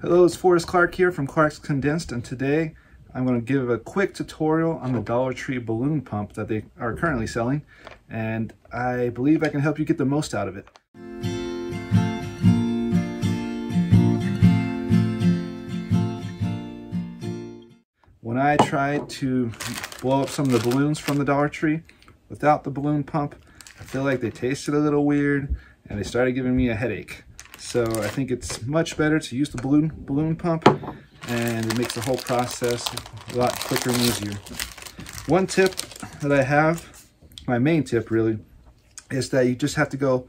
Hello, it's Forrest Clark here from Clark's Condensed, and today I'm going to give a quick tutorial on the Dollar Tree balloon pump that they are currently selling, and I believe I can help you get the most out of it. When I tried to blow up some of the balloons from the Dollar Tree without the balloon pump, I feel like they tasted a little weird and they started giving me a headache. So I think it's much better to use the balloon pump, and it makes the whole process a lot quicker and easier. One tip that I have, my main tip really, is that you just have to go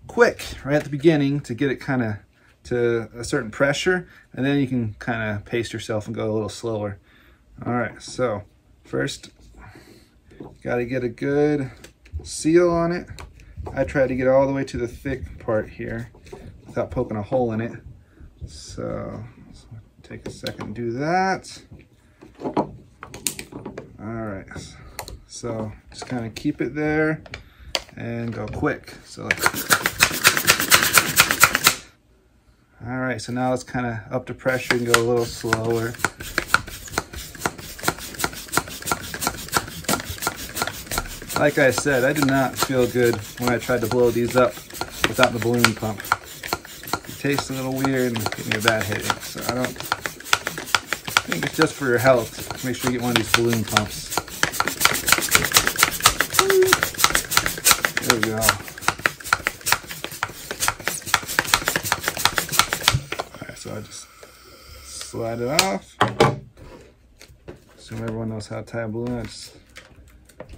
quick right at the beginning to get it kind of to a certain pressure, and then you can kind of pace yourself and go a little slower. All right, so first, got to get a good seal on it. I try to get all the way to the thick part here without poking a hole in it. So take a second to do that. All right, so just kind of keep it there and go quick. So all right, so now it's kind of up to pressure and go a little slower. Like I said, I did not feel good when I tried to blow these up without the balloon pump. It tastes a little weird and gave me a bad headache. So I think it's just for your health. Make sure you get one of these balloon pumps. There we go. Alright, so I just slide it off. Assume everyone knows how to tie a balloon. I just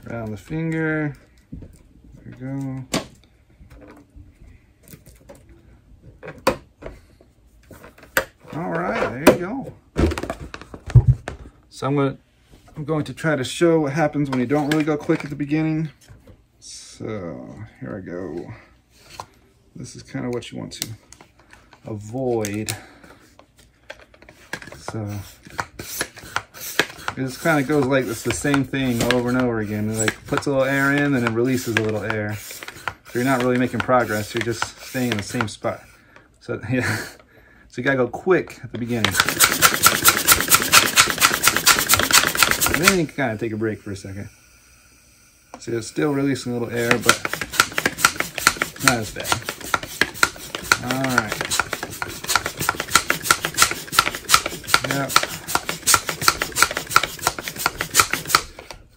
around the finger. There we go. All right, there you go. So I'm going to try to show what happens when you don't really go quick at the beginning. So here I go. This is kind of what you want to avoid. So this kind of goes like this, the same thing over and over again. It like puts a little air in and then releases a little air. So you're not really making progress. You're just staying in the same spot. So yeah, so you gotta go quick at the beginning. And then you can kind of take a break for a second. So it's still releasing a little air, but not as bad. All right. Yep.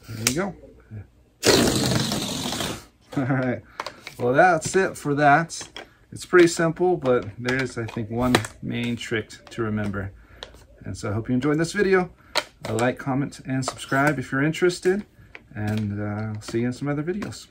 There you go. All right, well, that's it for that. It's pretty simple, but there's, I think, one main trick to remember. And so I hope you enjoyed this video. Like, comment, and subscribe if you're interested, and I'll see you in some other videos.